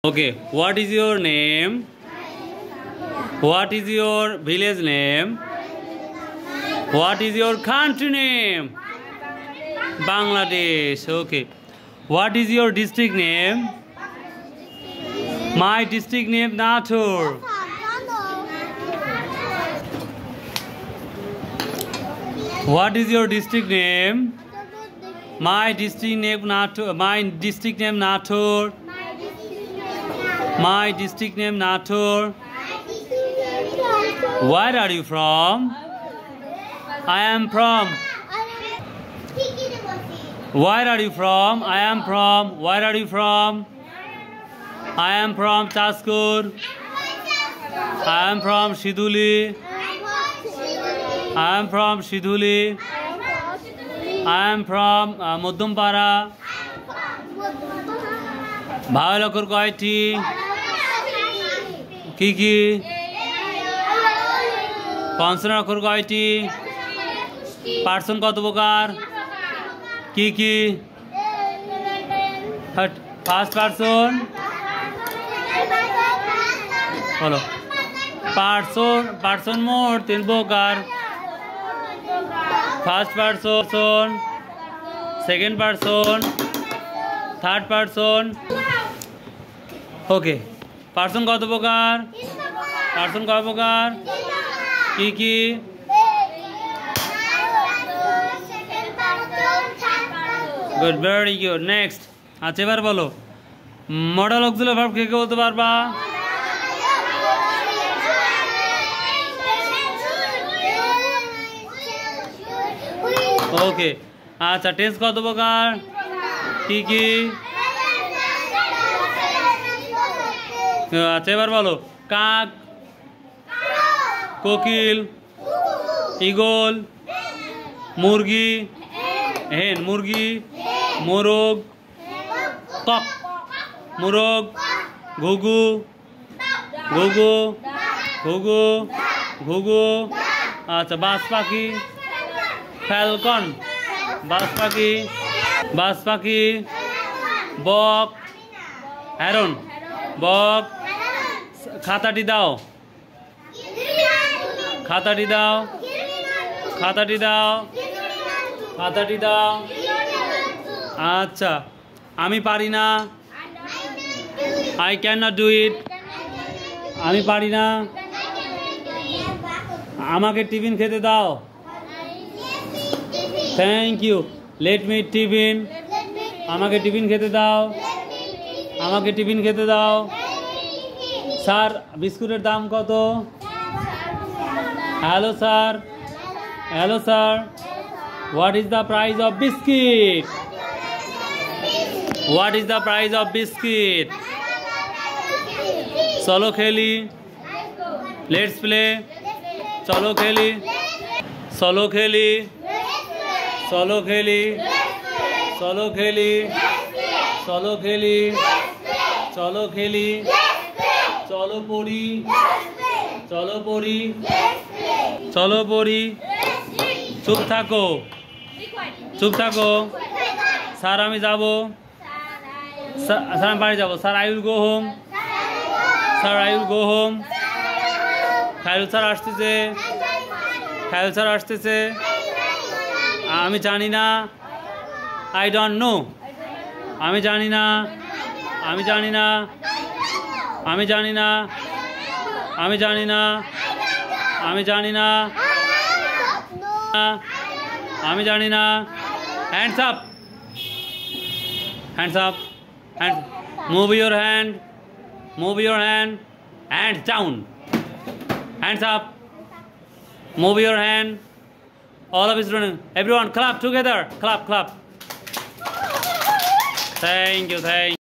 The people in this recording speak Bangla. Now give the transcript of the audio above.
Okay, what is your name? What is your village name? What is your country name? Bangladesh. Okay. What is your district name? My district name Natur. What is your district name? My district name Natur. My district name Natur. My district name Natur. Where are you from? I am from. Where are you from? I am from. Where are you from? I am from Taskur. I am from Shiduli. I am from Shiduli. I am from Modhumpara. Bhawal অক্ষর কয়টি? কি কি? কনসোনেন্ট অক্ষর কয়টি? পার্সন কত প্রকার? কি কি? ফার্স্ট পার্সন বলো। পার্সন মোট 3 প্রকার। First person, second person, third person. Okay, person কত প্রকার? পার্সন কত প্রকার? কি কি? Good, very good. নেক্সট। আচ্ছা, এবার বলো মডেল অক্সিলারি ভার্ব কে কে বলতে পারবা? ওকে, আচ্ছা, টেন্স কত প্রকার? কি কি? আচ্ছা, এবার বলো কাক, কোকিল, ঈগল, মুরগি, হেন, মুরগি, মোরগ, কক, মোরগ, ঘুঘু, ঘুঘু, ঘুঘু, ঘুঘু। আচ্ছা, বাজ পাখি, ফ্যালকন, বাজ পাখি, বাজ পাখি, বক, হ্যারন, বক। খাতাটি দাও, খাতাটি দাও, খাতাটি দাও, খাতাটি দাও। আচ্ছা, আমি পারি না, I can not do it. আমি পারি না। আমাকে টিফিন খেতে দাও। Thank you. Let me tiffin. আমাকে টিফিন খেতে দাও। আমাকে টিফিন খেতে দাও। স্যার, বিস্কুটের দাম কত? Hello sir, hello sir, what is the price of biscuit? What is the price of biscuit? চলো খেলি, লেটস প্লে। চলো খেলি, চলো খেলি, চলো খেলি, চলো খেলি, চলো খেলি, চলো খেলি, চলো পড়ি, চলো পড়ি, চলো পড়ি। চুপ থাকো, চুপ থাকো। স্যার, আমি যাবো। স্যার, আমি বাড়ি যাবো। Sir, I will go home. Sir, I will go home. Khairul sir আসতেছে, খায়রুল স্যার আসতেছে। আমি জানি না, আই ডোন্ট নো। আমি জানি না, আমি জানি না, আমি জানি না, আমি জানি না, আমি জানি না, আমি জানি না। Hands up, hands up, hand, move your hand, move your hand, hands down, hands up, move your hand. All of us running. Everyone clap together. Clap, clap. Thank you, thank you.